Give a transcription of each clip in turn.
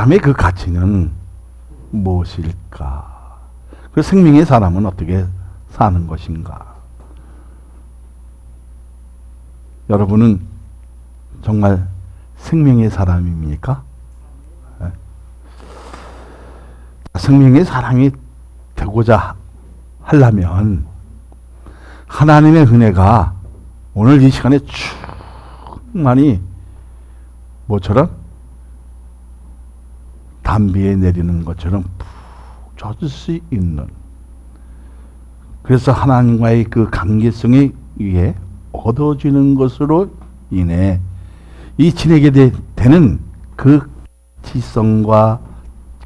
사람의 그 가치는 무엇일까? 그 생명의 사람은 어떻게 사는 것인가? 여러분은 정말 생명의 사람입니까? 네. 생명의 사람이 되고자 하려면 하나님의 은혜가 오늘 이 시간에 충만히 뭐처럼 담비에 내리는 것처럼 푹 젖을 수 있는, 그래서 하나님과의 그 관계성에 의해 얻어지는 것으로 인해 이 지내게 되는 그 지성과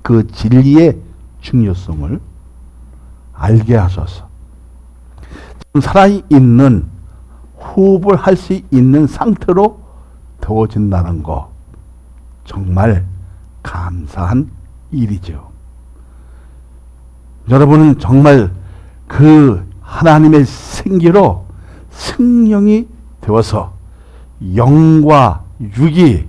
그 진리의 중요성을 알게 하셔서 살아있는 호흡을 할 수 있는 상태로 되어진다는 거, 정말 감사한 일이죠. 여러분은 정말 그 하나님의 생기로 생명이 되어서 영과 육이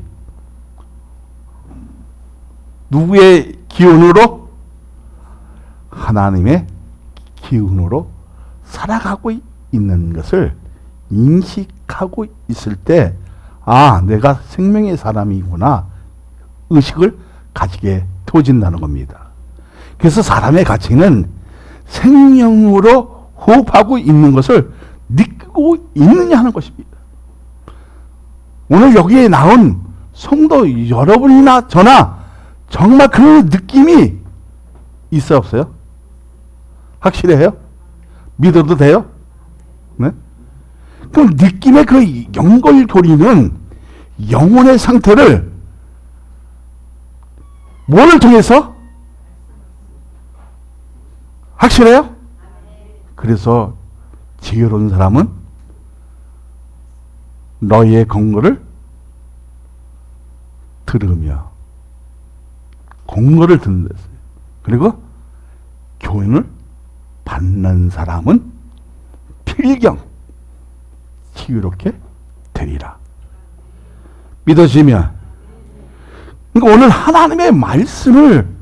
누구의 기운으로? 하나님의 기운으로 살아가고 있는 것을 인식하고 있을 때, 아, 내가 생명의 사람이구나 의식을 가지게 되어진다는 겁니다. 그래서 사람의 가치는 생명으로 호흡하고 있는 것을 느끼고 있느냐 하는 것입니다. 오늘 여기에 나온 성도 여러분이나 저나 정말 그 느낌이 있어 없어요? 확실해요? 믿어도 돼요? 네? 그 느낌의 그 연결고리는 영혼의 상태를 뭐를 통해서? 확실해요? 그래서 지혜로운 사람은 너희의 공로를 들으며, 공로를 듣는다 했어요. 그리고 교훈을 받는 사람은 필경 지혜롭게 되리라. 믿어지면, 그러니까 오늘 하나님의 말씀을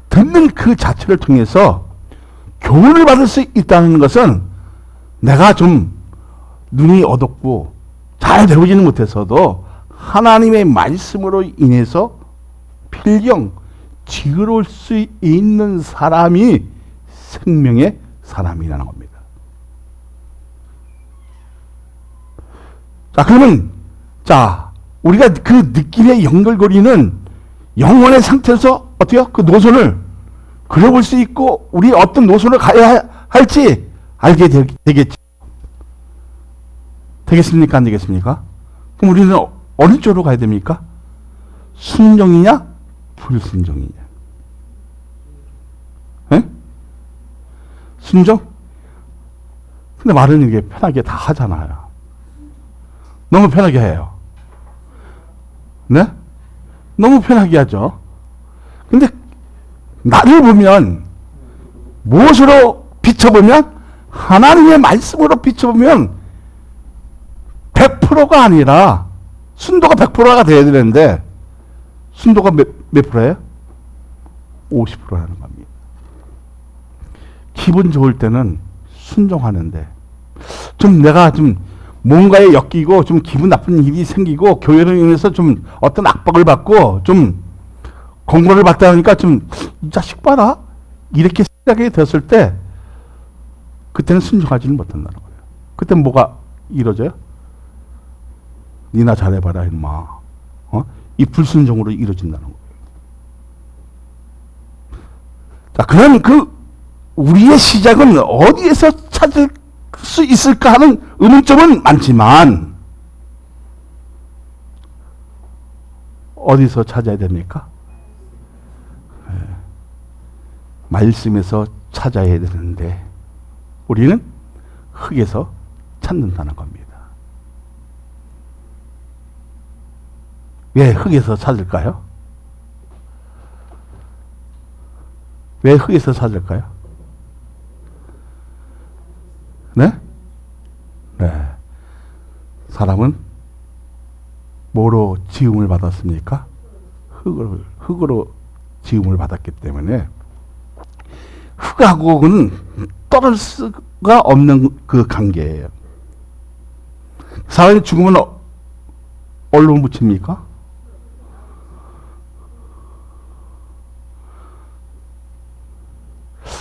듣는 그 자체를 통해서 교훈을 받을 수 있다는 것은, 내가 좀 눈이 어둡고 잘 배우지는 못해서도 하나님의 말씀으로 인해서 필경 지혜로울 수 있는 사람이 생명의 사람이라는 겁니다. 자, 그러면 우리가 그 느낌의 연결고리는 영혼의 상태에서 어때요? 그 노선을 그려볼 수 있고, 우리 어떤 노선을 가야 할지 알게 되겠죠. 되겠습니까? 안 되겠습니까? 그럼 우리는 어느 쪽으로 가야 됩니까? 순종이냐? 불순종이냐? 에? 순종? 근데 말은 이게 편하게 다 하잖아요. 너무 편하게 해요. 네? 너무 편하게 하죠. 근데 나를 보면, 무엇으로 비춰보면, 하나님의 말씀으로 비춰보면 100%가 아니라 순도가 100%가 돼야 되는데, 순도가 몇 프로예요? 50%라는 겁니다. 기분 좋을 때는 순종하는데, 좀 내가 좀 뭔가에 엮이고 좀 기분 나쁜 일이 생기고 교회를 인해서 좀 어떤 압박을 받고 좀 공고를 받다 보니까 좀 이 자식 봐라 이렇게 생각이 됐을 때, 그때는 순종하지는 못한다는 거예요. 그때는 뭐가 이루어져요? 니나 잘해봐라 임마. 이 불순종으로 이루어진다는 거예요. 자, 그럼 그 우리의 시작은 어디에서 찾을 수 있을까 하는 의문점은 많지만, 어디서 찾아야 됩니까? 말씀에서 찾아야 되는데 우리는 흙에서 찾는다는 겁니다. 왜 흙에서 찾을까요? 왜 흙에서 찾을까요? 네? 네. 사람은 뭐로 지음을 받았습니까? 흙으로 지음을 받았기 때문에 흙하고는 떨어질 수가 없는 그 관계예요. 사람이 죽으면 얼로 묻힙니까?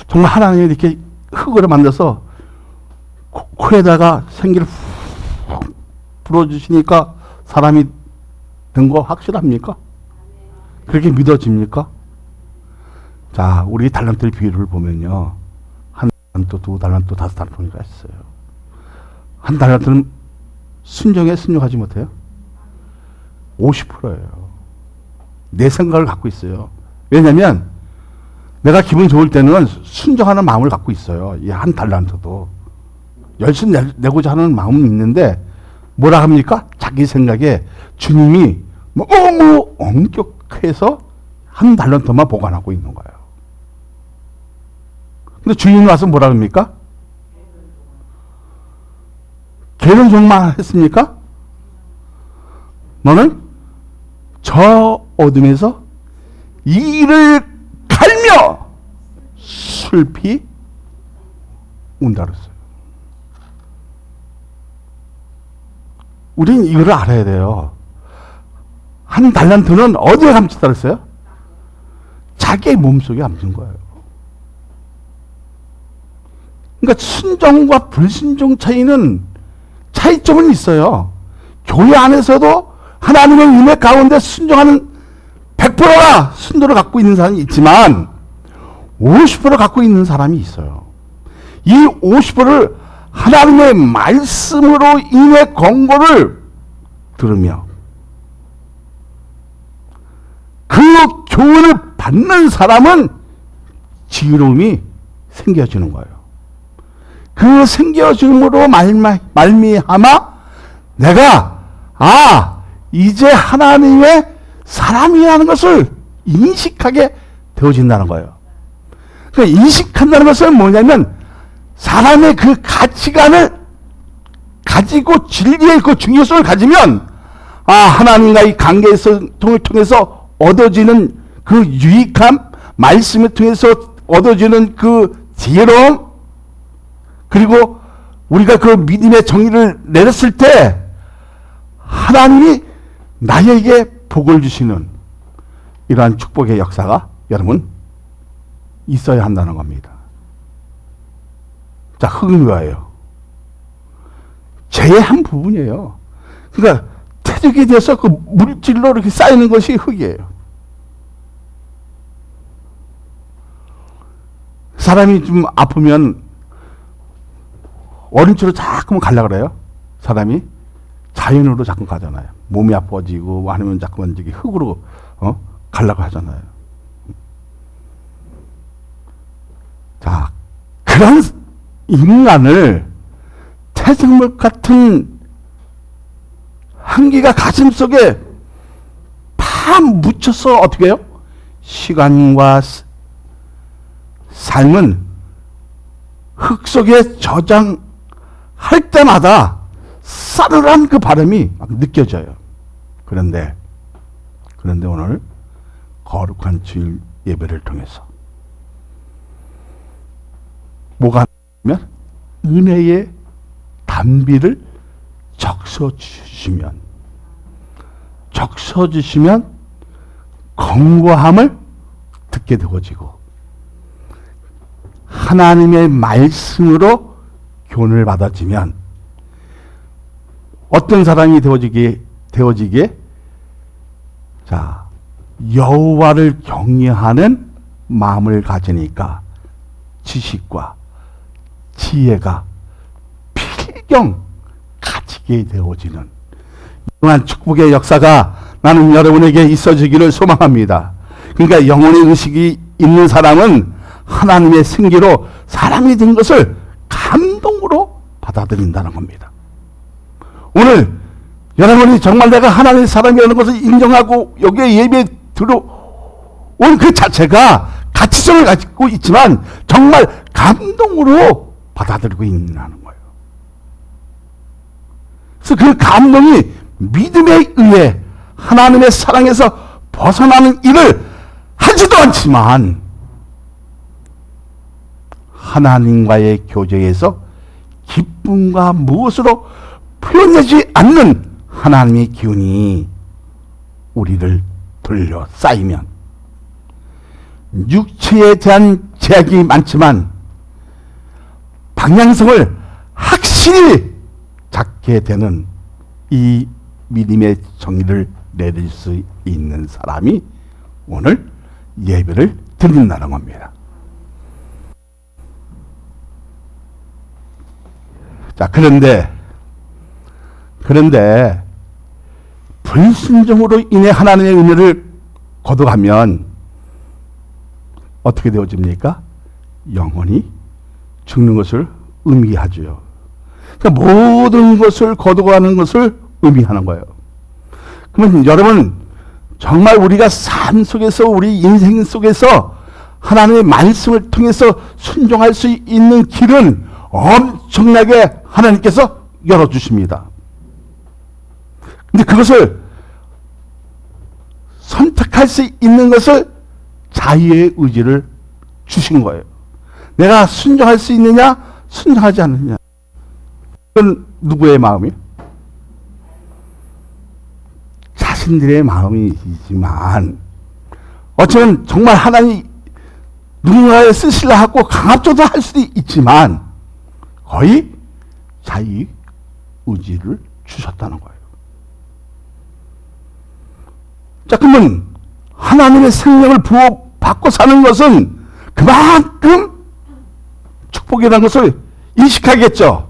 정말 하나님이 이렇게 흙으로 만들어서 코에다가 생기를 훅 불어주시니까 사람이 된 거 확실합니까? 그렇게 믿어집니까? 자, 우리 달란트 비율을 보면요. 한 달란트, 두 달란트, 다섯 달란트가 있어요. 한 달란트는 순종하지 못해요? 50%예요. 내 생각을 갖고 있어요. 왜냐면 내가 기분 좋을 때는 순종하는 마음을 갖고 있어요. 이 한 달란트도. 열심히 내고자 하는 마음은 있는데 뭐라 합니까? 자기 생각에 주님이 너무 엄격해서 한 달란트만 보관하고 있는 거예요. 근데 주님이 와서 뭐라 합니까? 개는 종만 했습니까? 너는 저 어둠에서 이를 갈며 슬피 운다 그랬어요. 우리는 이거를 알아야 돼요. 한 달란트는 어디에 감췄다 그랬어요? 자기의 몸속에 감춘 거예요. 그러니까 순종과 불순종 차이점은 있어요. 교회 안에서도 하나님의 은혜 가운데 순종하는 100%가 순도를 갖고 있는 사람이 있지만 50% 갖고 있는 사람이 있어요. 이 50%를 하나님의 말씀으로 인해 권고를 들으며 그 교훈을 받는 사람은 지혜로움이 생겨지는 거예요. 그 생겨짐으로 말미암아 내가 이제 하나님의 사람이라는 것을 인식하게 되어진다는 거예요. 그러니까 인식한다는 것은 뭐냐면 사람의 그 가치관을 가지고 진리의 그 중요성을 가지면 하나님과의 관계를 통해서 얻어지는 그 유익함, 말씀을 통해서 얻어지는 그 지혜로움, 그리고 우리가 그 믿음의 정의를 내렸을 때 하나님이 나에게 복을 주시는 이러한 축복의 역사가 여러분 있어야 한다는 겁니다. 자, 흙은 뭐예요? 죄의 한 부분이에요. 그러니까 태적에 대해서 그 물질로 이렇게 쌓이는 것이 흙이에요. 사람이 좀 아프면 어린초로 자꾸만 가려고 그래요. 사람이 자연으로 자꾸 가잖아요. 몸이 아파지고 아니면 자꾸만 저기 흙으로 가려고 하잖아요. 자, 그런 인간을 태생물 같은 한기가 가슴 속에 파 묻혀서 어떻게 해요? 시간과 삶은 흙 속에 저장할 때마다 싸늘한 그 바람이 느껴져요. 그런데 오늘 거룩한 주일 예배를 통해서 뭐가 면 은혜의 단비를 적셔주시면 권고함을 듣게 되어지고 하나님의 말씀으로 교훈을 받아지면 어떤 사람이 되어지게 자, 여호와를 경외하는 마음을 가지니까 지식과 지혜가 필경 가지게 되어지는 이러한 축복의 역사가 나는 여러분에게 있어지기를 소망합니다. 그러니까 영혼의 의식이 있는 사람은 하나님의 생기로 사람이 된 것을 감동으로 받아들인다는 겁니다. 오늘 여러분이 정말 내가 하나님의 사람이라는 것을 인정하고 여기에 예배에 들어온 그 자체가 가치성을 가지고 있지만 정말 감동으로 받아들이고 있는 거예요. 그래서 그 감동이 믿음에 의해 하나님의 사랑에서 벗어나는 일을 하지도 않지만 하나님과의 교제에서 기쁨과 무엇으로 표현되지 않는 하나님의 기운이 우리를 둘러싸이면 육체에 대한 제약이 많지만 방향성을 확실히 잡게 되는 이 믿음의 정의를 내릴 수 있는 사람이 오늘 예배를 드린다는 겁니다. 자, 그런데 불순종으로 인해 하나님의 은혜를 거둬가면 어떻게 되어집니까? 영원히 죽는 것을 의미하죠. 그러니까 모든 것을 거둬가는 것을 의미하는 거예요. 그러면 여러분, 정말 우리가 삶 속에서, 우리 인생 속에서 하나님의 말씀을 통해서 순종할 수 있는 길은 엄청나게 하나님께서 열어주십니다. 근데 그것을 선택할 수 있는 것을 자유의 의지를 주신 거예요. 내가 순종할 수 있느냐, 순종하지 않느냐. 그건 누구의 마음이에요? 자신들의 마음이지만 어쩌면 정말 하나님이 누군가에 쓰시려 하고 강압적으로 할 수도 있지만 거의 자유 의지를 주셨다는 거예요. 자, 그러면 하나님의 생명을 부어받고 사는 것은 그만큼 축복이라는 것을 인식하겠죠.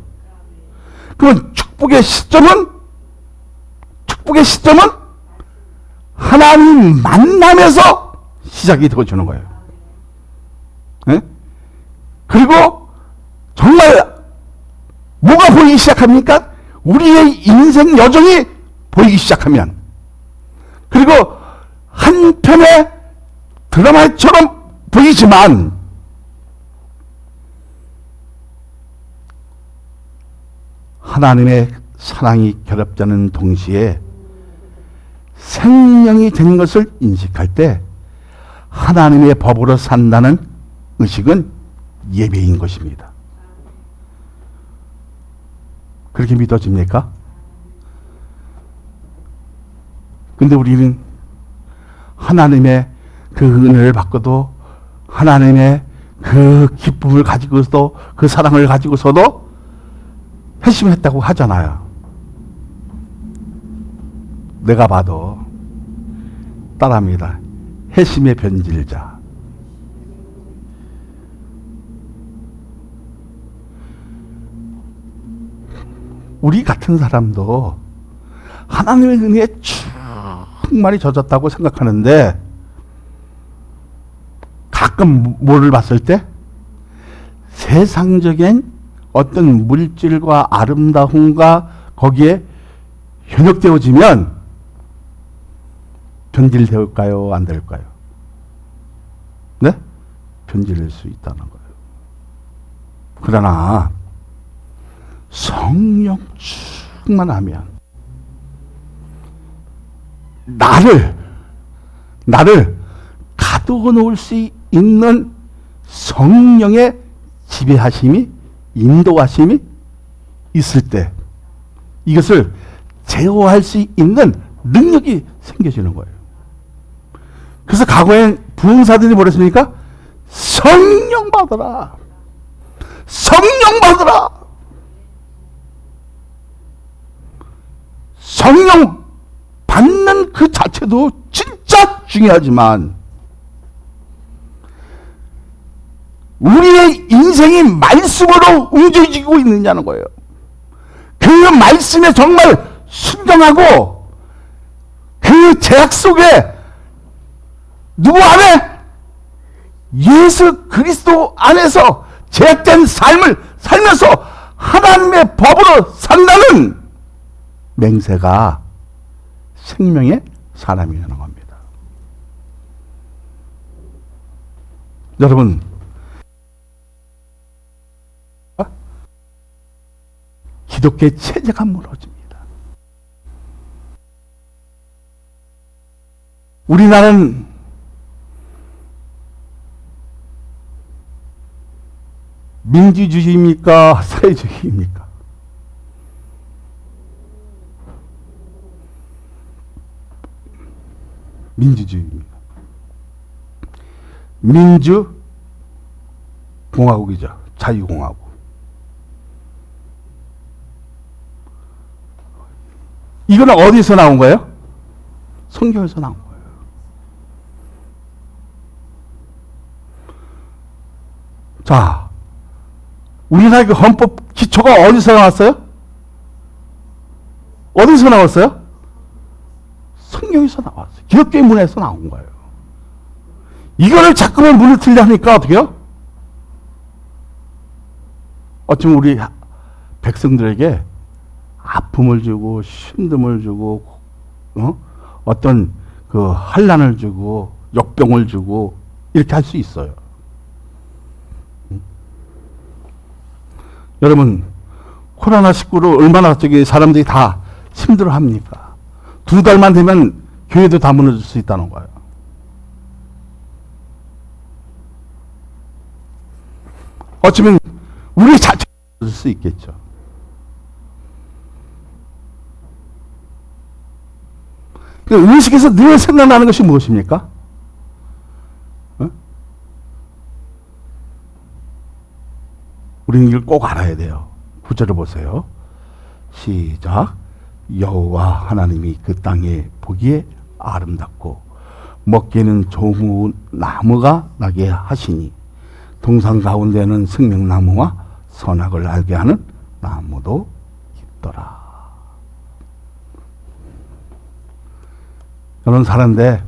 그러면 축복의 시점은 하나님 만남에서 시작이 되어주는 거예요. 네? 그리고 정말 뭐가 보이기 시작합니까? 우리의 인생 여정이 보이기 시작하면, 그리고 한편의 드라마처럼 보이지만 하나님의 사랑이 결합되는 동시에 생명이 된 것을 인식할 때 하나님의 법으로 산다는 의식은 예배인 것입니다. 그렇게 믿어집니까? 근데 우리는 하나님의 그 은혜를 받고도, 하나님의 그 기쁨을 가지고서도, 그 사랑을 가지고서도 회심했다고 하잖아요. 내가 봐도 따라합니다. 회심의 변질자. 우리 같은 사람도 하나님의 은혜에 충만히 젖었다고 생각하는데, 가끔 뭐를 봤을 때 세상적인 어떤 물질과 아름다움과 거기에 현혹되어지면 변질될까요? 안 될까요? 네? 변질될 수 있다는 거예요. 그러나 성령 충만하면 나를 가두어 놓을 수 있는 성령의 지배하심이, 인도하심이 있을 때 이것을 제어할 수 있는 능력이 생겨지는 거예요. 그래서 과거엔 부흥사들이 뭐랬습니까? 성령 받으라. 성령 받으라. 성령 받는 그 자체도 진짜 중요하지만 우리의 인생이 말씀으로 움직이고 있느냐는 거예요. 그 말씀에 정말 순종하고 그 제약 속에 누구 안에? 예수 그리스도 안에서 제약된 삶을 살면서 하나님의 법으로 산다는 맹세가 생명의 사람이라는 겁니다. 여러분, 기독교의 체제가 무너집니다. 우리나라는 민주주의입니까? 사회주의입니까? 민주주의입니다. 민주공화국이죠. 자유공화국. 이거는 어디서 나온 거예요? 성경에서 나온 거예요. 자, 우리나라 그 헌법 기초가 어디서 나왔어요? 어디서 나왔어요? 성경에서 나왔어요. 기독교의 문에서 나온 거예요. 이거를 자꾸만 문을 틀려 하니까 어떻게요? 어쩌면 우리 백성들에게 아픔을 주고 힘듦을 주고 어떤 그 환난을 주고 역병을 주고 이렇게 할 수 있어요. 여러분 코로나19로 얼마나 사람들이 다 힘들어합니까? 2달만 되면 교회도 다 무너질 수 있다는 거예요. 어쩌면 우리 자체가 무너질 수 있겠죠. 의식에서 늘 생각나는 것이 무엇입니까? 우리는 이걸 꼭 알아야 돼요. 구절을 보세요. 시작. 여호와 하나님이 그 땅에 보기에 아름답고 먹기에는 좋은 나무가 나게 하시니 동산 가운데는 생명나무와 선악을 알게 하는 나무도 있더라. 저는 사는데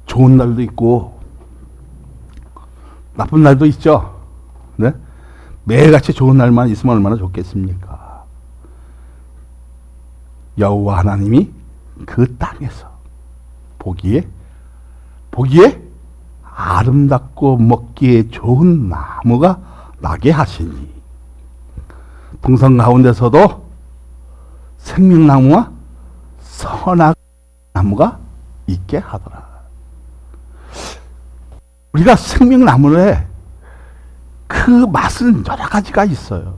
좋은 날도 있고 나쁜 날도 있죠. 네? 매일같이 좋은 날만 있으면 얼마나 좋겠습니까? 여호와 하나님이 그 땅에서 보기에 아름답고 먹기에 좋은 나무가 나게 하시니 동산 가운데서도 생명나무와 선악 나무가 있게 하더라. 우리가 생명나무에 그 맛은 여러 가지가 있어요.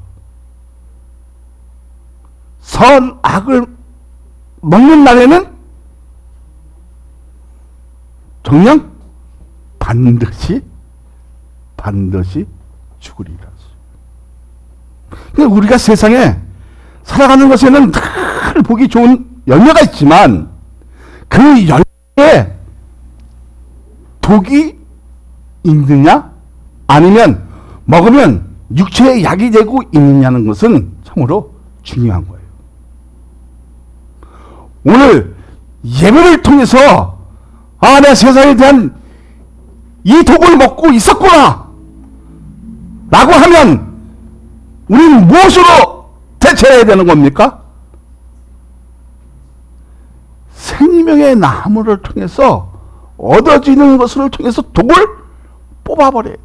선악을 먹는 날에는 정녕 반드시 죽으리라. 그러니까 우리가 세상에 살아가는 것에는 늘 보기 좋은 열매가 있지만 그 열매에 독이 있느냐 아니면 먹으면 육체에 약이 되고 있느냐는 것은 참으로 중요한 거예요. 오늘 예배를 통해서 내 세상에 대한 이 독을 먹고 있었구나 라고 하면 우리는 무엇으로 대처해야 되는 겁니까? 생명의 나무를 통해서 얻어지는 것을 통해서 독을 뽑아버려요.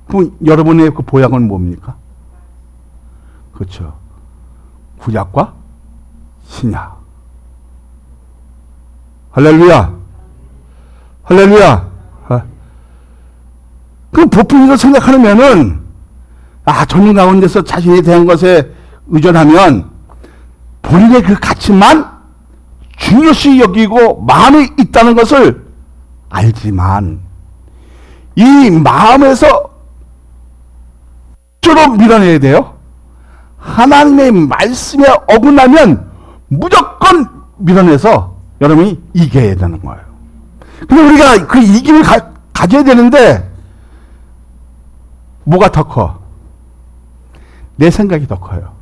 그럼 여러분의 그 보약은 뭡니까? 그렇죠. 구약과 신약. 할렐루야. 할렐루야. 그 보편적으로 생각하면은 전문 가운데서 자신에 대한 것에 의존하면 본인의 그 가치만 중요시 여기고 마음에 있다는 것을 알지만 이 마음에서 어쩌로 밀어내야 돼요? 하나님의 말씀에 어긋나면 무조건 밀어내서 여러분이 이겨야 되는 거예요. 근데 우리가 그 이김을 가져야 되는데 뭐가 더 커? 내 생각이 더 커요.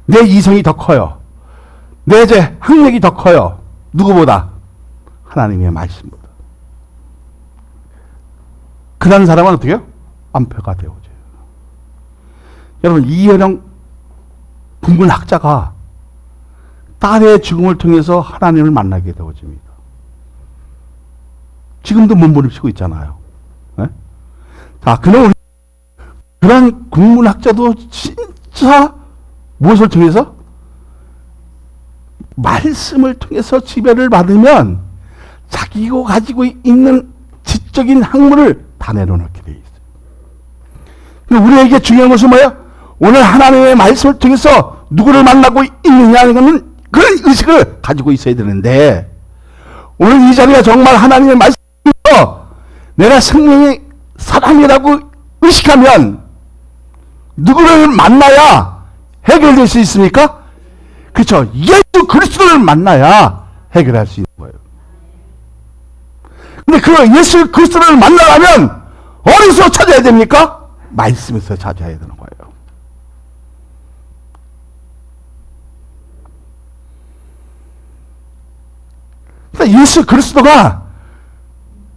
내 이성이 더 커요. 내 학력이 더 커요. 누구보다? 하나님의 말씀보다. 그런 사람은 어떻게 해요? 안패가 되어져요. 여러분, 이현영 국문학자가 딸의 죽음을 통해서 하나님을 만나게 되어집니다. 지금도 몸부림치고 있잖아요. 네? 자, 그런 국문학자도 진짜 무엇을 통해서? 말씀을 통해서 지배를 받으면 자기가 가지고 있는 지적인 학문을 다 내려놓게 돼 있어요. 우리에게 중요한 것은 뭐예요? 오늘 하나님의 말씀을 통해서 누구를 만나고 있느냐는 그런 의식을 가지고 있어야 되는데, 오늘 이 자리가 정말 하나님의 말씀에서 내가 생명의 사람이라고 의식하면 누구를 만나야 해결될 수 있습니까? 그렇죠. 예수 그리스도를 만나야 해결할 수 있는 거예요. 근데 그 예수 그리스도를 만나려면 어디서 찾아야 됩니까? 말씀에서 찾아야 되는 거예요. 예수 그리스도가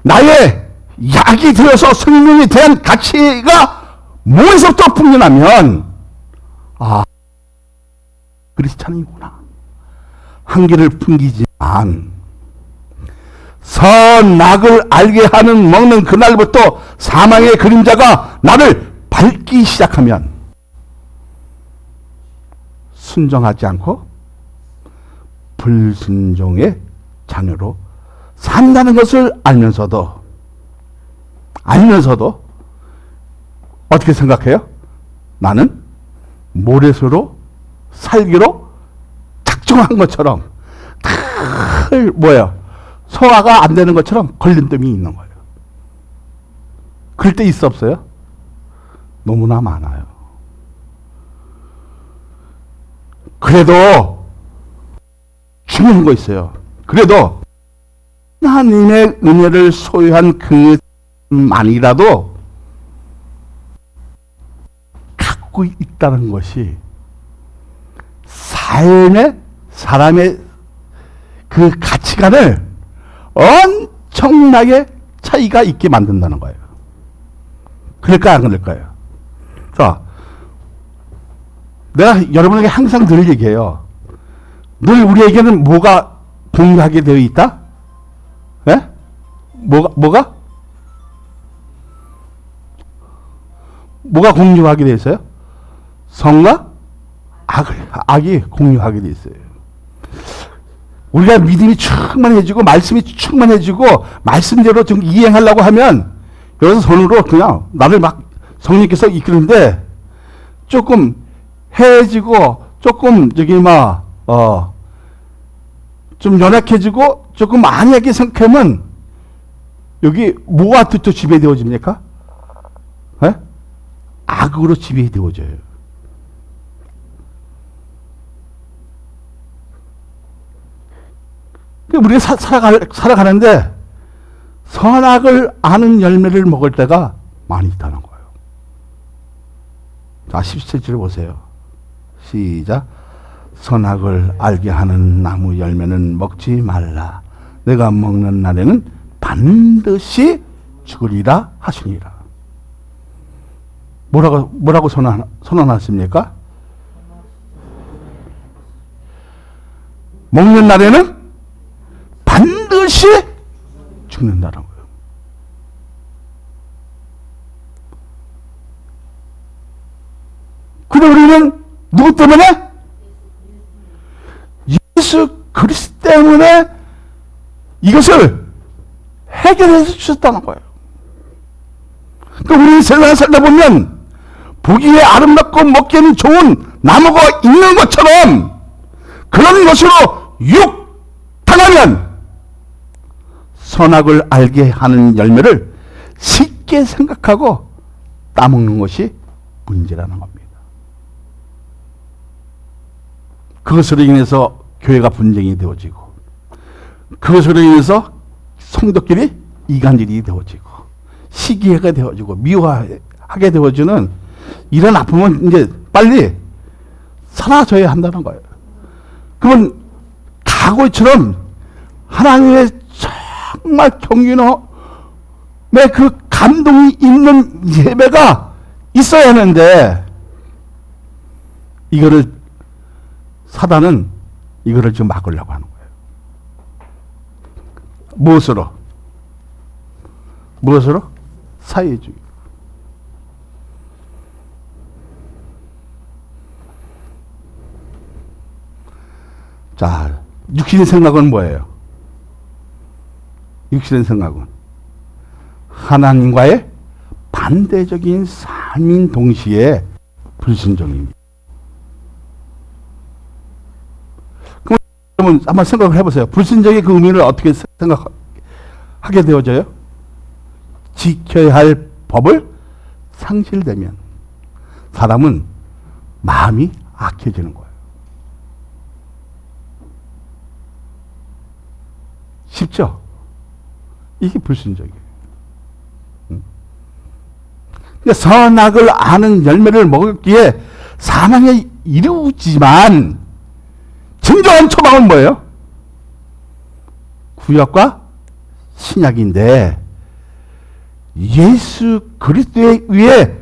나의 약이 되어서 생명에 대한 가치가 몸에서부터 풍겨나면, 아, 크리스찬이구나. 한계를 풍기지만 선악을 알게 하는 먹는 그날부터 사망의 그림자가 나를 밟기 시작하면 순종하지 않고 불순종의 자녀로 산다는 것을 알면서도 어떻게 생각해요? 나는 모래수로 살기로 작정한 것처럼 뭐예요? 소화가 안 되는 것처럼 걸림돌이 있는 거예요. 그럴 때 있어 없어요? 너무나 많아요. 그래도 중요한 거 있어요. 그래도 하나님의 은혜를 소유한 그만이라도 갖고 있다는 것이 사람의 그 가치관을 엄청나게 차이가 있게 만든다는 거예요. 그럴까요, 안 그럴까요? 자, 내가 여러분에게 항상 늘 얘기해요. 늘 우리에게는 뭐가 공유하게 되어 있다? 예? 뭐가 공유하게 되어 있어요? 성과 악이 공유하게 되어 있어요. 우리가 믿음이 충만해지고 말씀이 충만해지고 말씀대로 좀 이행하려고 하면 여기서 손으로 그냥 나를 막 성령께서 이끄는데 조금 해지고 조금 좀 연약해지고 조금 안하게 생각하면 여기 뭐가 또 지배되어집니까? 네? 악으로 지배되어져요. 우리가 살아가는데 선악을 아는 열매를 먹을 때가 많이 있다는 거예요. 자, 17절 보세요. 시작. 선악을 알게 하는 나무 열매는 먹지 말라. 내가 먹는 날에는 반드시 죽으리라 하시니라. 뭐라고 선언하십니까? 먹는 날에는 반드시 죽는다는 거예요. 근데 우리는 누구 때문에? 예수 그리스도 때문에 이것을 해결해 주셨다는 거예요. 그러니까 우리 세상에 살다 보면 보기에 아름답고 먹기에는 좋은 나무가 있는 것처럼 그런 것으로 유혹당하면 선악을 알게 하는 열매를 쉽게 생각하고 따먹는 것이 문제라는 겁니다. 그것으로 인해서 교회가 분쟁이 되어지고, 그것으로 인해서 성도끼리 이간질이 되어지고, 시기가 되어지고, 미워하게 되어지는 이런 아픔은 이제 빨리 사라져야 한다는 거예요. 그러면 과거처럼 하나님의 정말 경륜의 그 감동이 있는 예배가 있어야 하는데, 이거를 사단은 이거를 좀 막으려고 하는 거예요. 무엇으로? 사회주의. 자, 육신의 생각은 뭐예요? 육신의 생각은 하나님과의 반대적인 삶인 동시에 불순종입니다. 그러면 한번 생각을 해보세요. 불순종의 그 의미를 어떻게 생각하게 되어져요? 지켜야 할 법을 상실되면 사람은 마음이 악해지는 거예요. 쉽죠? 이게 불순종이에요. 선악을 아는 열매를 먹기에 사망에 이르지만 진정한 초방은 뭐예요? 구약과 신약인데 예수 그리스도에 의해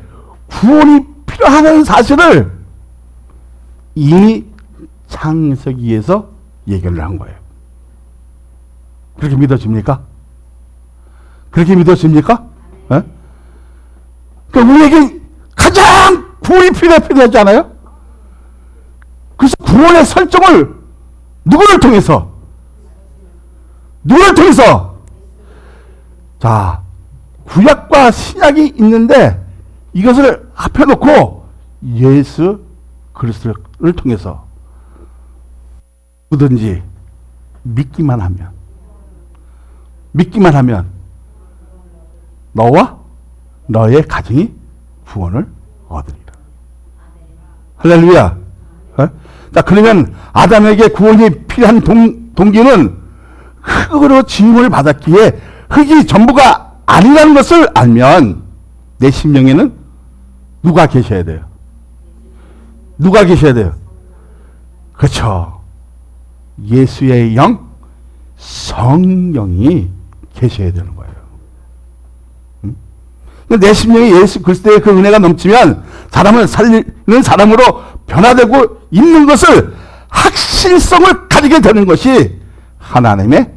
구원이 필요하다는 사실을 이미 창세기에서 예견을 한 거예요. 그렇게 믿어집니까? 그렇게 믿어집니까? 네? 그러니까 우리에게 가장 구원이 필요하지 않아요? 그래서 구원의 설정을 누구를 통해서? 자, 구약과 신약이 있는데 이것을 앞에 놓고 예수 그리스도를 통해서 누구든지 믿기만 하면 너와 너의 가정이 구원을 얻으리라. 할렐루야. 자, 그러면 아담에게 구원이 필요한 동기는 흙으로 지음을 받았기에 흙이 전부가 아니라는 것을 알면 내 심령에는 누가 계셔야 돼요? 그렇죠. 예수의 영, 성령이 계셔야 되는 거예요. 내 심령에 예수 그리스도의 그 은혜가 넘치면 사람을 살리는 사람으로 변화되고 있는 것을 확신성을 가지게 되는 것이 하나님의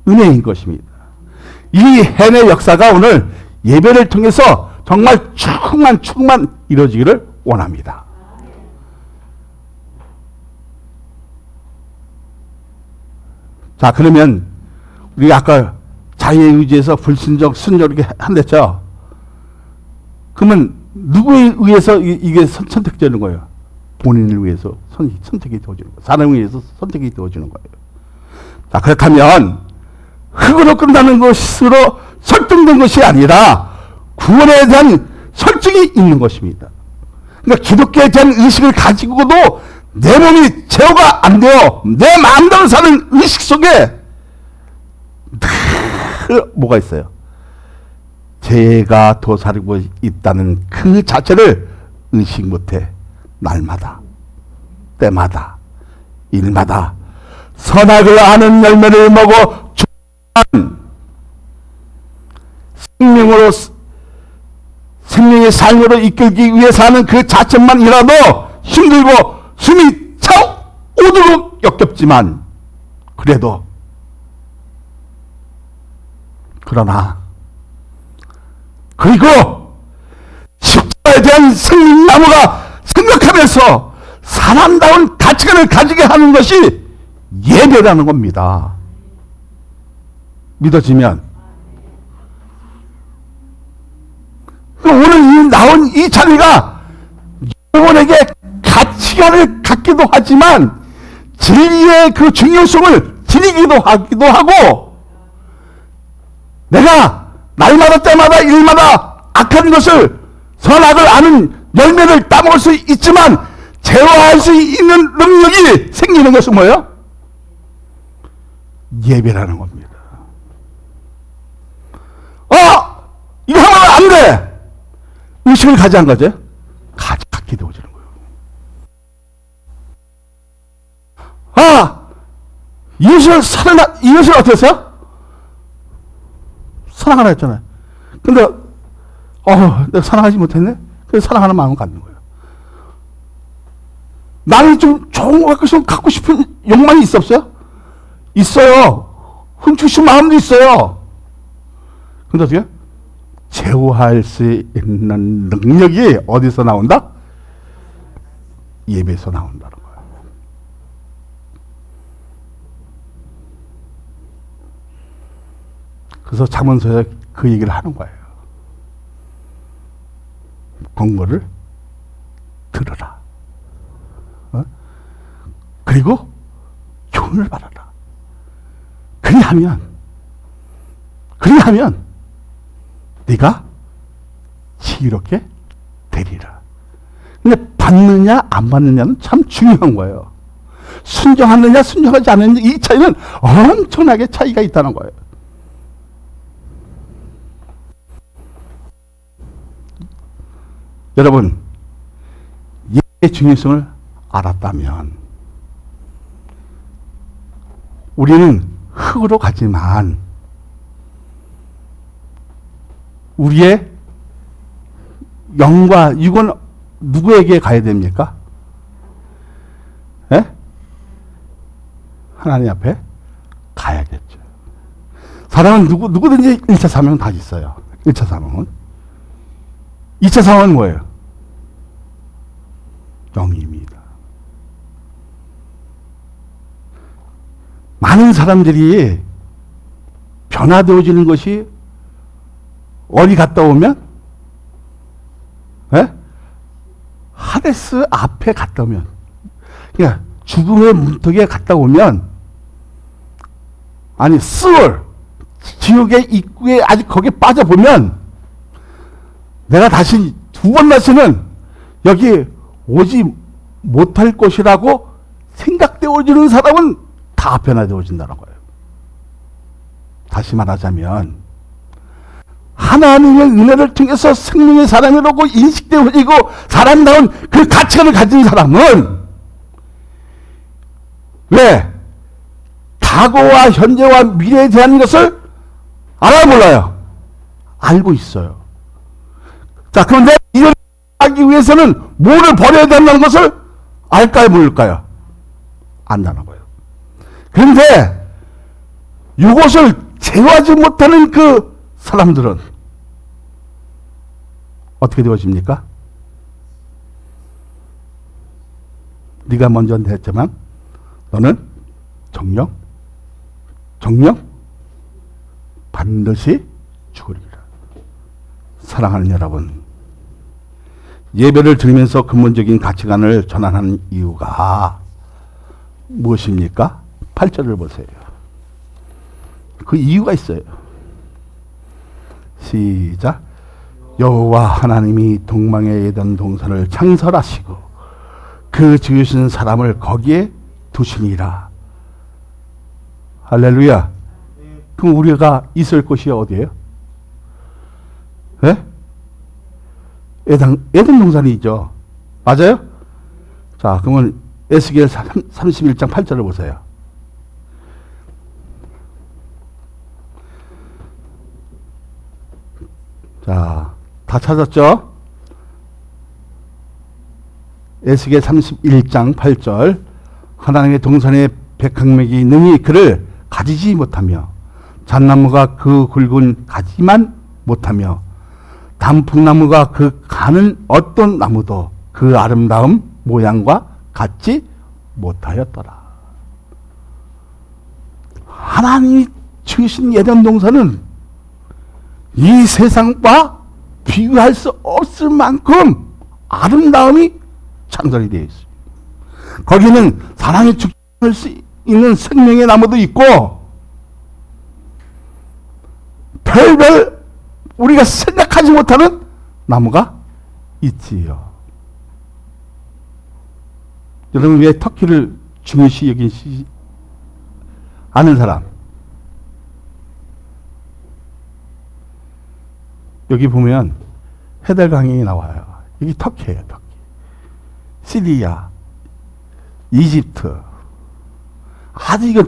은혜인 것입니다. 이 해내 역사가 오늘 예배를 통해서 정말 충만 이루어지기를 원합니다. 자, 그러면 우리가 아까 자유에 의지해서 불순종, 순종 이렇게 한댔죠. 그러면 누구에 의해서 이게 선택되는 거예요? 본인을 위해서 선택이 되어지는 거예요. 사람을 위해서 선택이 되어지는 거예요. 자, 그렇다면 흙으로 끝나는 것으로 설정된 것이 아니라 구원에 대한 설정이 있는 것입니다. 그러니까 기독교에 대한 의식을 가지고도 내 몸이 제어가 안 되어 내 마음대로 사는 의식 속에 뭐가 있어요? 죄가 도사리고 있다는 그 자체를 의식 못해 날마다 때마다 일마다 선악을 아는 열매를 먹어 생명의 삶으로 이끌기 위해서 하는 그 자체만이라도 힘들고 숨이 차오도록 역겹지만 그리고 십자가에 대한 생명나무가 생각하면서 사람다운 가치관을 가지게 하는 것이 예배라는 겁니다. 믿어지면 오늘 나온 이 자리가 여러분에게 가치관을 갖기도 하지만 진리의 그 중요성을 지니기도 하고 내가 날마다 때마다 일마다 악한 것을 선악을 아는 열매를 따먹을 수 있지만 제어할 수 있는 능력이 생기는 것은 뭐예요? 예배라는 겁니다. 이거 하면 안 돼! 의식을 가지한 거죠? 갖게 되어지는 거예요. 이웃을 어떻게 했어요? 사랑하라 했잖아요. 근데, 내가 사랑하지 못했네? 그래서 사랑하는 마음을 갖는 거예요. 나는 좀 좋은 거 갖고 싶은 욕망이 있었어요? 있어요. 훔치신 마음도 있어요. 근데 어떻게? 제어할 수 있는 능력이 어디서 나온다? 예배에서 나온다는 거예요. 그래서 잠언서에 그 얘기를 하는 거예요. 권고를 들으라. 그리고 교훈을 받아라. 그리하면 네가 지혜롭게 되리라. 근데 받느냐 안 받느냐는 참 중요한 거예요. 순종하느냐 순종하지 않느냐, 이 차이는 엄청나게 차이가 있다는 거예요. 여러분, 예의 중요성을 알았다면 우리는 흙으로 가지만 우리의 영과 육은 누구에게 가야 됩니까? 예? 하나님 앞에 가야겠죠. 사람은 누구든지 1차 사명은 다 있어요. 1차 사명은. 2차 사명은 뭐예요? 영입니다. 많은 사람들이 변화되어지는 것이 어디 갔다 오면, 예? 하데스 앞에 갔다 오면, 그러니까 죽음의 문턱에 갔다 오면, 아니 스월 지옥의 입구에 아직 거기에 빠져보면 내가 다시 두 번 다시는 여기 오지 못할 것이라고 생각되어지는 사람은 다 변화되어진다는 거예요. 다시 말하자면 하나님의 은혜를 통해서 생명의 사람이라고 인식되어지고 사람다운 그 가치관을 가진 사람은 왜? 과거와 현재와 미래에 대한 것을 알아요, 몰라요? 알고 있어요. 자, 그런데 이를 하기 위해서는 뭐를 버려야 된다는 것을 알까요, 모를까요? 안다는 거예요. 그런데 이것을 제어하지 못하는 그 사람들은 어떻게 되어집니까? 네가 먼저 했지만 너는 정령 반드시 죽으리라. 사랑하는 여러분, 예배를 드리면서 근본적인 가치관을 전환하는 이유가 무엇입니까? 8절을 보세요. 그 이유가 있어요. 시작. 여호와 하나님이 동방의 에덴 동산을 창설하시고 그 지으신 사람을 거기에 두시니라. 할렐루야. 그럼 우리가 있을 곳이 어디예요? 예? 에덴 동산이죠. 맞아요? 자, 그러면 에스겔 31장 8절을 보세요. 자, 다 찾았죠? 에스겔 31장 8절. 하나님의 동산의 백항맥이 능히 그를 가지지 못하며 잣나무가 그 굵은 가지만 못하며 단풍나무가 그 가는 어떤 나무도 그 아름다운 모양과 같지 못하였더라. 하나님이 지으신 에덴 동산은 이 세상과 비교할 수 없을 만큼 아름다움이 창설이 되어 있어요. 거기는 사랑이 죽을 수 있는 생명의 나무도 있고 별별 우리가 생각하지 못하는 나무가 있지요. 여러분, 왜 터키를 중요시 여기시 아는 사람? 여기 보면 헤델강이 나와요. 여기 터키예요. 터키. 시리아, 이집트. 아주 이거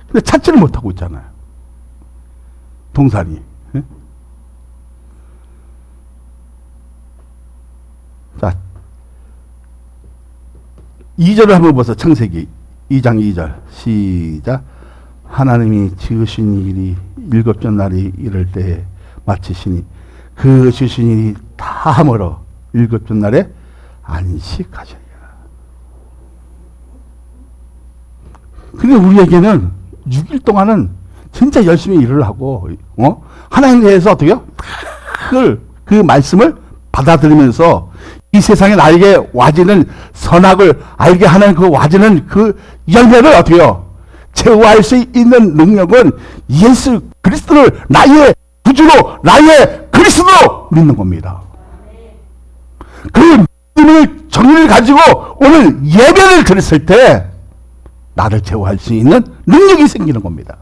근데 찾지를 못하고 있잖아요. 동산이. 예? 자, 2절을 한번 보세요. 창세기 2장 2절 시작. 하나님이 지으신 일이 일곱째 날이 이를 때에 마치시니 그 지으신 일이 다 함으로 일곱째 날에 안식하시리라. 근데 우리에게는 6일 동안은 진짜 열심히 일을 하고, 하나님에 대해서 어떻게요? 그 말씀을 받아들이면서 이 세상에 나에게 와지는 선악을 알게 하는 그 와지는 그 열매를 어떻게요? 제어할 수 있는 능력은 예수 그리스도를 나의 구주로, 나의 그리스도로 믿는 겁니다. 그 믿음의 정의를 가지고 오늘 예배를 드렸을 때 나를 제어할 수 있는 능력이 생기는 겁니다.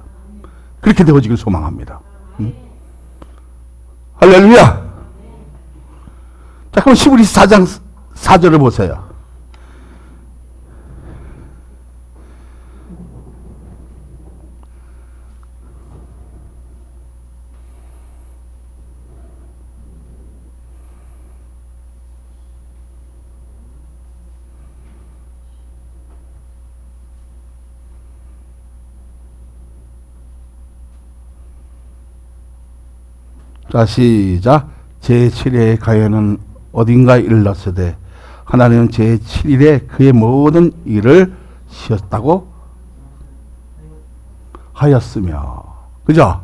그렇게 되어지길 소망합니다. 할렐루야. 자, 그럼 히브리서 4장 4절을 보세요. 자, 시작. 제7일에 가여는 어딘가에 일렀으되 하나님은 제7일에 그의 모든 일을 쉬었다고 하였으며, 그죠?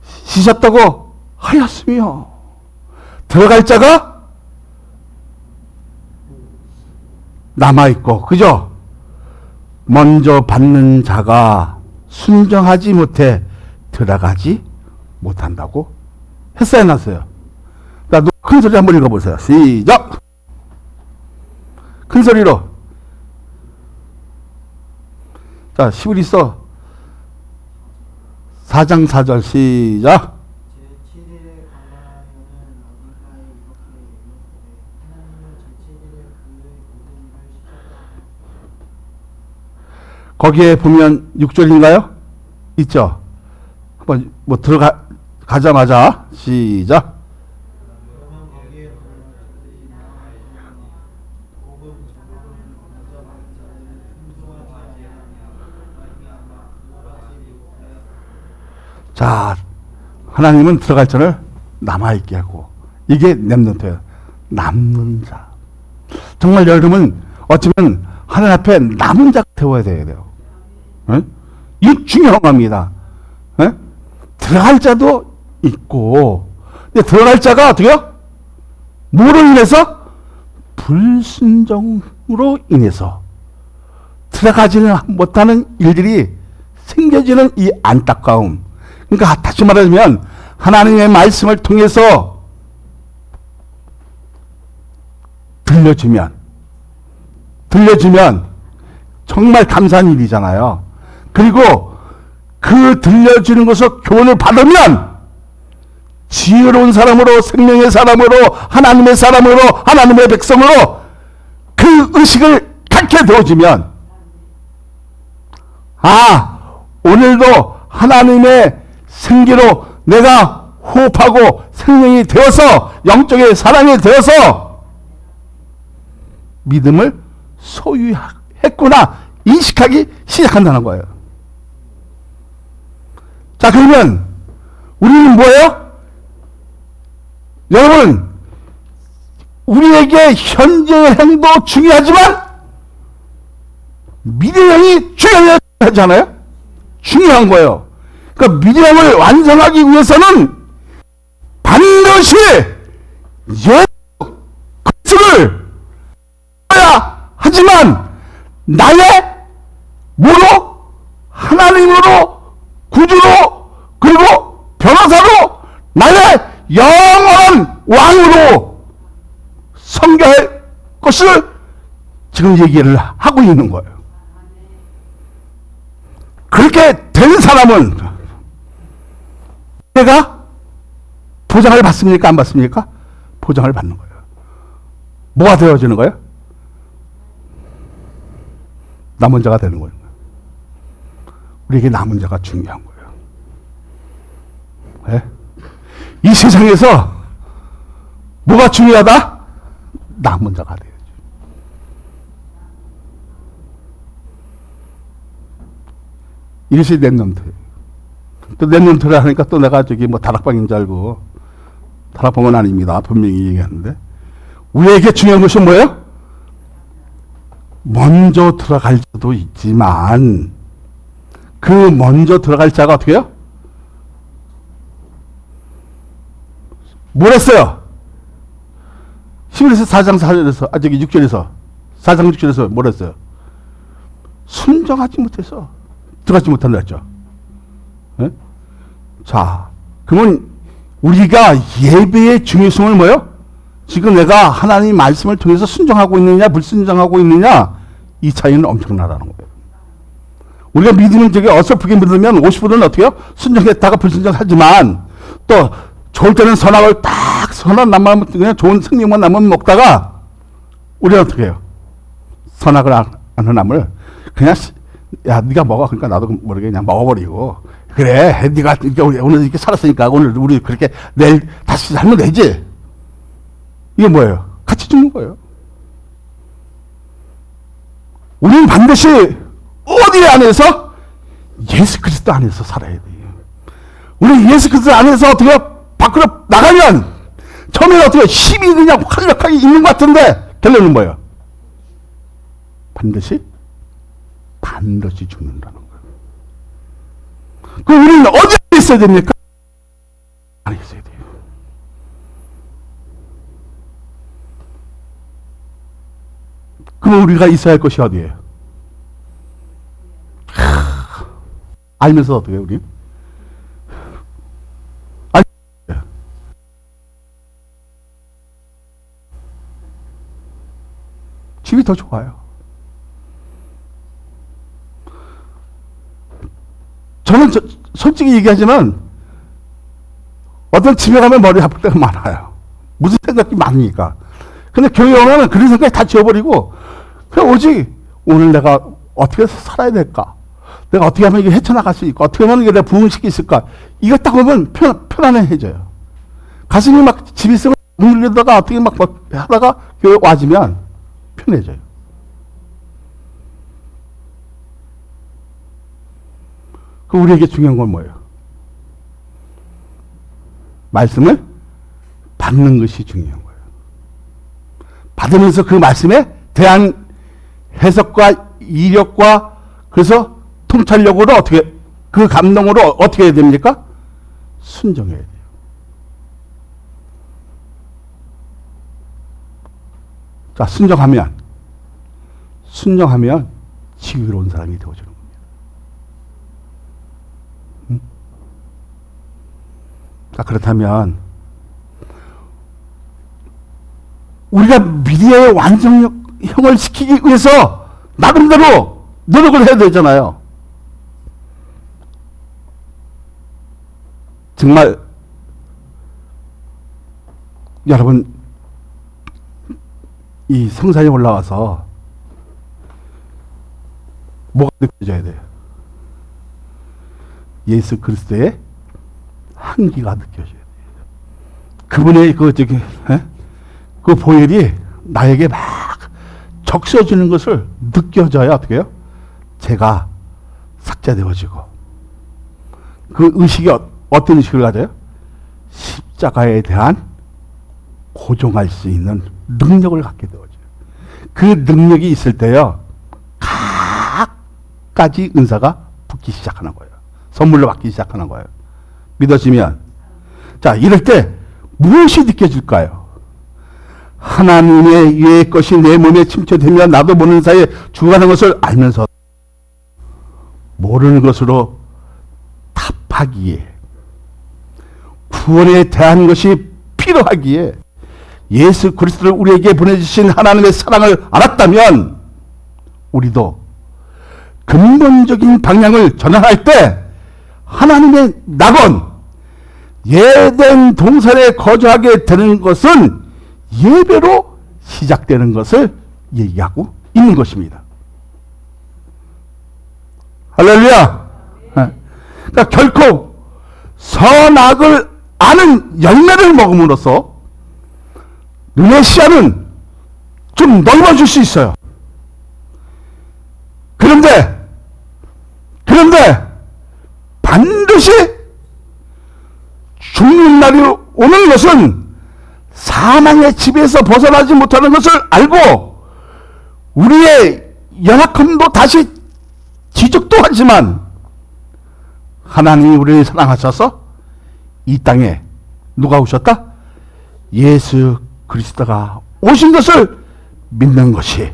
쉬셨다고 하였으며 들어갈 자가 남아있고, 그죠? 먼저 받는 자가 순종하지 못해 들어가지 못한다고 했어요, 안 했어요? 자, 큰 소리 한번 읽어보세요. 시작! 큰 소리로. 자, 히브리서 4장 4절 시작! 제7일에 관하여는 어딘가에 이렇게 일렀으되 하나님은 제7일에 그의 모든 일을 쉬셨다. 거기에 보면 6절인가요? 있죠? 한번 뭐 가자마자 시작! 그러면 거기에 보면 그들이 나아가니 복음 전하는 먼저 받은 자들은 순종하지 아니하며 들어가지 못하였다. 자, 하나님은 들어갈 자를 남아있게 하고, 이게 렘넌트예요. 남는 자. 정말 여러분은 어쩌면 하나님 앞에 남은 자가 되어야 돼요. 이 중요한 겁니다. 들어갈 자도 있고, 근데 들어갈 자가 어떻게요? 뭐로 인해서? 불순종으로 인해서 들어가지는 못하는 일들이 생겨지는 이 안타까움. 그러니까 다시 말하자면 하나님의 말씀을 통해서 들려주면 정말 감사한 일이잖아요. 그리고 그 들려주는 것을 교훈을 받으면 지혜로운 사람으로, 생명의 사람으로, 하나님의 사람으로, 하나님의 백성으로 그 의식을 갖게 되어지면, 오늘도 하나님의 생기로 내가 호흡하고 생명이 되어서 영적의 사람이 되어서 믿음을 소유했구나 인식하기 시작한다는 거예요. 자, 그러면 우리는 뭐예요? 여러분, 우리에게 현재의 행도 중요하지만 미래형이 중요하잖아요? 중요한 거예요. 그러니까 미래형을 완성하기 위해서는 반드시 예수 그리스도를 해야 하지만 나의 뭐로? 하나님으로, 구주로, 그리고 변호사로, 나의 영원한 왕으로 섬겨할 것을 지금 얘기를 하고 있는 거예요. 그렇게 된 사람은 내가 보장을 받습니까? 안 받습니까? 보장을 받는 거예요. 뭐가 되어지는 거예요? 남은 자가 되는 거예요. 우리에게 남은 자가 중요한 거예요. 네? 이 세상에서 뭐가 중요하다? 남은 자가 돼야죠. 이것이 렘넌트예요. 또 렘넌트를 하니까 또 내가 저기 뭐 다락방인 줄 알고, 다락방은 아닙니다. 분명히 얘기하는데, 우리에게 중요한 것이 뭐예요? 먼저 들어갈 수도 있지만 그 먼저 들어갈 자가 어떻게 해요? 뭘 했어요? 11에서 4장 4절에서, 저기 6절에서, 4장 6절에서 뭘 했어요? 순종하지 못해서 들어가지 못한다 했죠. 네? 자, 그러면 우리가 예배의 중요성을 뭐요? 지금 내가 하나님 말씀을 통해서 순종하고 있느냐, 불순종하고 있느냐, 이 차이는 엄청나다는 거예요. 우리가 믿으면 저기 어설프게 믿으면 50%는 어떻게 해요? 순종했다가 불순종하지만, 또 좋을 때는 선악을 딱 선한 나만 그냥 좋은 생명만 나만 먹다가 우리는 어떻게 해요? 선악을 아는 나물 그냥 야 네가 먹어 그러니까 나도 모르게 그냥 먹어버리고 그래 네가 오늘 이렇게 살았으니까 오늘 우리 그렇게 내일 다시 살면 되지. 이게 뭐예요? 같이 죽는 거예요. 우리는 반드시 어디 안에서? 예수 그리스도 안에서 살아야 돼요. 우리 예수 그리스도 안에서 어떻게 밖으로 나가면 처음에는 어떻게 힘이 그냥 활력하게 있는 것 같은데 결론은 뭐예요? 반드시 죽는다는 거예요. 그럼 우리는 어디에 있어야 됩니까? 안에 있어야 돼요. 그럼 우리가 있어야 할 것이 어디예요? 알면서 어떻게 해요, 우리? 집이 더 좋아요. 저는 솔직히 얘기하지만 어떤 집에 가면 머리 아플 때가 많아요. 무슨 생각이 많으니까. 근데 교회 오면 그런 생각이 다 지워버리고 그냥 오직 오늘 내가 어떻게 해서 살아야 될까? 내가 어떻게 하면 이게 헤쳐나갈 수 있고 어떻게 하면 이게 내가 부흥시킬 수 있을까? 이거 딱 보면 편안해져요. 가슴이 막 집이 있으면 눌리다가 어떻게 막 하다가 교회 와지면 편해져요. 그 우리에게 중요한 건 뭐예요? 말씀을 받는 것이 중요한 거예요. 받으면서 그 말씀에 대한 해석과 이력과 그래서 통찰력으로 어떻게 그 감동으로 어떻게 해야 됩니까? 순종해야 돼요. 자, 순종하면 지혜로운 사람이 되어주는 겁니다. 자, 그렇다면 우리가 미래의 완성형을 시키기 위해서 나름대로 노력을 해야 되잖아요. 정말 여러분 이 성산에 올라와서 뭐가 느껴져야 돼요? 예수 그리스도의 한기가 느껴져야 돼요. 그분의 그 보혈이 나에게 막 적셔지는 것을 느껴져야 어떻게 해요? 제가 삭제되어지고 그 의식이 어떤 의식을 가져요? 십자가에 대한 고정할 수 있는 능력을 갖게 되어져요. 그 능력이 있을 때요, 각가지 은사가 붙기 시작하는 거예요. 선물로 받기 시작하는 거예요. 믿어지면. 자, 이럴 때 무엇이 느껴질까요? 하나님의 위의 것이 내 몸에 침투되면 나도 모르는 사이에 죽어가는 것을 알면서 모르는 것으로 답하기에 구원에 대한 것이 필요하기에 예수 그리스도를 우리에게 보내주신 하나님의 사랑을 알았다면 우리도 근본적인 방향을 전환할 때 하나님의 낙원 에덴 동산에 거주하게 되는 것은 예배로 시작되는 것을 얘기하고 있는 것입니다. 할렐루야. 그러니까 결코 선악을 아는 열매를 먹음으로써 눈의 시야는 좀 넓어질 수 있어요. 그런데 반드시 죽는 날이 오는 것은 사망의 집에서 벗어나지 못하는 것을 알고 우리의 연약함도 다시 지적도 하지만 하나님이 우리를 사랑하셔서 이 땅에 누가 오셨다? 예수 그리스도가 오신 것을 믿는 것이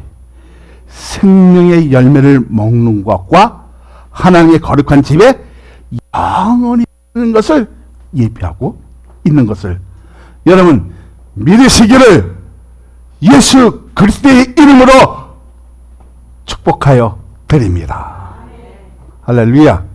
생명의 열매를 먹는 것과 하나님의 거룩한 집에 영원히 있는 것을 예비하고 있는 것을 여러분 믿으시기를 예수 그리스도의 이름으로 축복하여 드립니다. 할렐루야.